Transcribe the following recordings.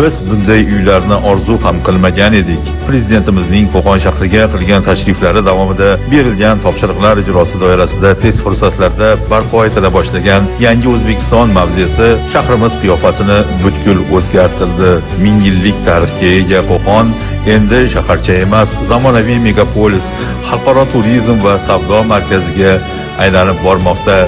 Biz bunday uylarni orzu ham qilmagan edik. Prezidentimizning Qo'qon shahriga qilgan tashriflari davomida berilgan topshiriqlar ijrosi doirasida tez fursatlarda barpo etila boshlagan Yangi O'zbekiston mavzesi shahrimiz qiyofasini butkul o'zgartirdi. Ming yillik tarixga ega Qo'qon endi shaharcha emas, zamonaviy megapolis, xalqaro turizm va savdo markaziga aylanib bormoqda.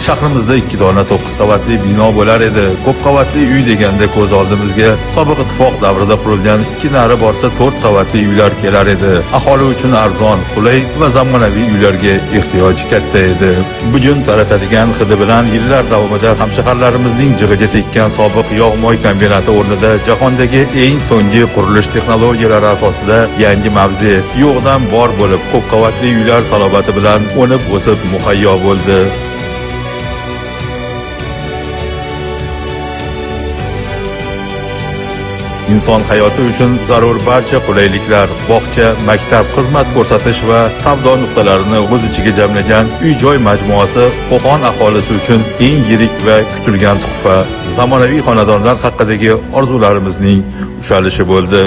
Shahrimizda 2 dona 9 qavatli bino bo'lar edi. Ko'p qavatli uy deganda ko'z oldimizga sobiq ittifoq davrida qurilgan 2 nari borsa 4 qavatli uylar kelar edi. Aholi uchun arzon, qulay va zamonaviy uylarga ehtiyoj katta edi. Bugun taratadigan hidi bilan yillar davomida hamshaharlarimizning jig'iga tekkan sobiq yog'-moy kombinati o'rnida jahondagi eng so'nggi qurilish texnologiyalari asosida yangi mavze yo'qdan bor bo'lib, ko'p qavatli uylar salobati bilan o'nib o'sib muhayyo bo'ldi. Inson hayoti uchun zarur barcha qulayliklar, bog'cha, maktab, xizmat ko'rsatish va savdo nuqtalarini o'z ichiga jamlagan uy-joy majmuasi Qo'qon aholisi uchun eng yirik va kutilgan tuhfa, zamonaviy xonadonlar haqidagi orzularimizning ushalishi bo'ldi.